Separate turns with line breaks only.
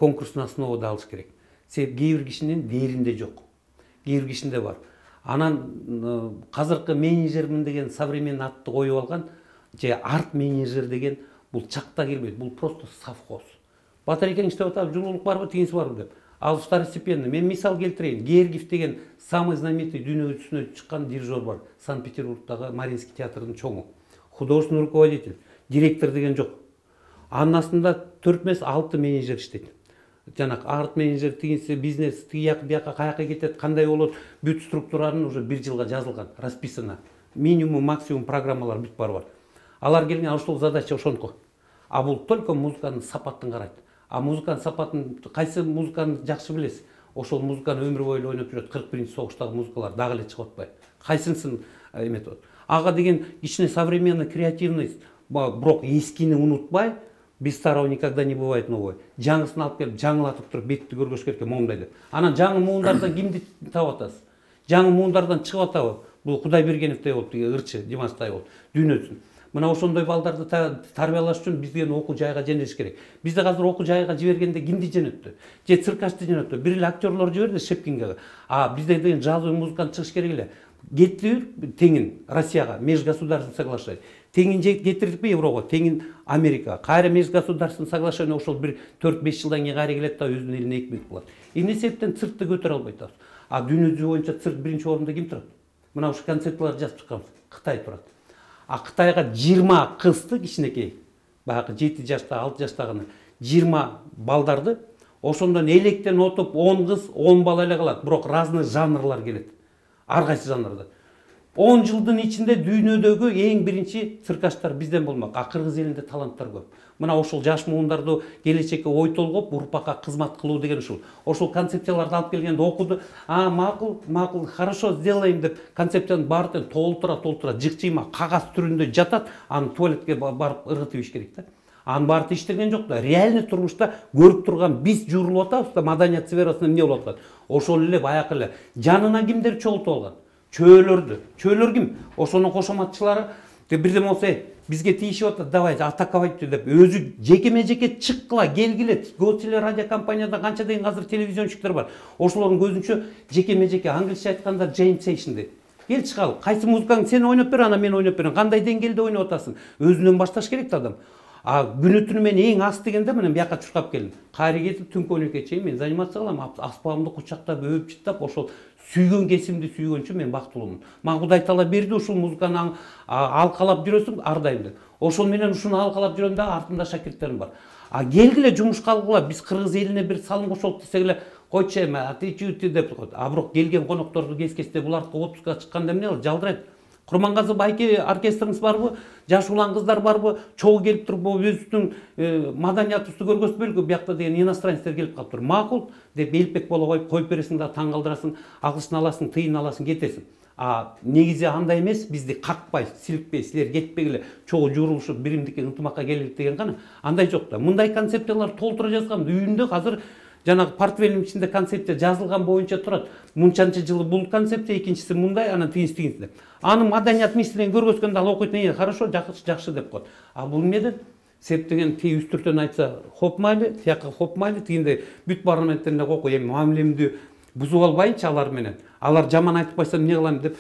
конкурстун основада алыш керек. Себеп кээ бир кишинин дээринде жок, кээ бир кишинде бар. Анан казыркы менеджермин деген современный атты коюп алган, же арт менеджер деген бул чакта келбейт, бул просто совхоз. Батыр экен иштеп атат, жылуулук барбы, тигинси барбы деп. Ал второстепенно. Мен мисал келтирейин. Гергиев деген самый знаменитый дүйнөгө чыккан дирижер бар. Санкт-Петербургдагы Мариинский театрдын чоңу. Художественный руководитель, директор деген жок. Анын астында 4 эмес 6 менеджер иштейт. Жанак арт менеджер, тигинси бизнес, тияка каяка кетет, кандай болот, бүт структуранын уже 1 жылга жазылган, расписано. Минимум, максимум программалар бүт бар. Алар келген ошол задача ошондуку. А бул только музыканын сапатын карайт. А музыканын сапатын, кайсы музыканы жакшы билесиз? Ошол музыканы өмүр бою ойноп жүрөт, 41 согуштагы музыкалар дагы эле чыгып атпайбы? Кайсынысын эметип атат? Ага деген кичине современный, креативный, бирок эскини унутпай, без старого никогда не бывает нового. Жаңысын алып келип, жаңылатып туруп, бетти көргөзүш керек момундай деп. Анан жаңы муундардан кимди таап атасыз? Жаңы муундардан чыгып атабы? Бул Кудайбергеновдей болуп, ырчы, Димаштай болуп, дүйнөсүн. Мына ошондой балдарды тарбиялаш үчүн бизге окуу жайга жөнөтүш керек. Бизде азыр окуу жайга жибергенде кимди жөнөттү? Же циркачты жөнөттү? Бир эле актерлор жиберди Шепкинге. А бизде деген жазуу музыкант чыгыш керек эле. Кетти теңин Россияга, межгосударственное соглашение. Теңин жетирдикпи Европага, теңин Америкага. Кайра межгосударственное соглашение ошол бир 4-5 жылдан кийин кайра келет да өзүнүн элине экмек болот. Эмне себептен циркты көтөрө албайт атабыз? А дүйнө жүзү боюнча цирк биринчи орунда ким турат? Мына ушу концепцияларды жазып чыкканбыз. Кытай турат. А Кытайга 20 кызды кичинекей, баягы 7 жашта, 6 жаштагы 20 балдарды ошондон электен отуп 10 кыз, 10 бала эле калат. Бирок разный жанрлар келет. Ар кайсы жанрда. 10 жылдын ичинде дүйнөдөгү эң биринчи циркачтар бизден болмак. А кыргыз элинде таланттар көп. Мына ошол жаш муундарды келечекке ой толгоп, урпакка кызмат кылуу деген ушул. Ошол концепцияларды алып келгенде окуду. Макул, хорошо сделаем деп концепцияны баарын толтура, жыкчыйма кагаз түрүндө жатат, аны туалетке барып ыргытып иш керек да. Анын баары иштелген жок да. Реальный турмушта көрүп турган биз журулуп атабыз да, маданият сферасында эмне болуп аткан. Ошол эле баягы эле жанына кимдер чогултуп алган? Чөөлөр ким? Ошонун кошоматчылары бирдеме болсо, бизге тийишип атат, давайте атаковать деп өзү жекеме-жеке чыккыла, келгиле. Гостеле радио компанияда канча деген азыр телевизионщиктер бар. Ошолордун көзүнчө жекеме-жеке, англисче айтканда jam session дейт. Кел чыгалы, кайсы музыкаңды сен ойноп бер, ана мен ойноп берем. Кандай деңгээлде ойноп атасың? Өзүнөн башташ керек да адам. А күнү түнү мен эң аз дегенде мен бияка чуркап келдим. Кайра кетип түнкү 12ге чейин мен занимация кылам, аспабымды кучактап, өп чыттап, ошол сүйгөн кесимди сүйгөнчө мен бактылуумун. Мага Кудай таала берди ушул музыканы алкалап жүрөсүң, ардайм деп. Ошол менен ушуну алкалап жүрөм да, артымда шакирттерим бар. А келгиле жумушка алгыла, биз кыргыз элине бир салым кошолуп десек эле, койчу эми, атичү деп коет. А бирок келген конокторду кескесте буларды отпускка чыкканда эмне кылат? Жалдырайт. Курмангазы байке оркестрыңыз барбы? Жаш улан кыздар барбы? Чогуу келип туруп, өзүбүздүн маданиятыбызды көргөзбөйлүкү, биякта деген иностранецтер келип калыптыр. Макул деп элпек боло коюп бересиң да, таң калдырасың, акылсын аласың, тыйын аласың, кетесиң. А негизи андай эмес, бизди какпай, силикпей, силер кетпегиле, чогуу журулушуп, биримдикке ынтымакка келелик деген гана. Андай жок да. Мындай концепциялар толтура жазгам. Үйүндө азыр жанагы портфелдин ичинде концепция жазылган боюнча турат. Мынчанчы жылы бул концепция, экинчиси мындай, анан тигинчиси деп. Аны маданият министринин көргөзгөндө ал окуйт, хорошо, жакшы деп коет. А бул эмнеден? Себеп деген тиги үстүртөн айтса, хоп майли, тияка хоп майли, тигинде бүт парламенттеринде окуй, эми мамилемди бузуп албайынчы алар менен. Алар жаман айтып койсо эмне кылам деп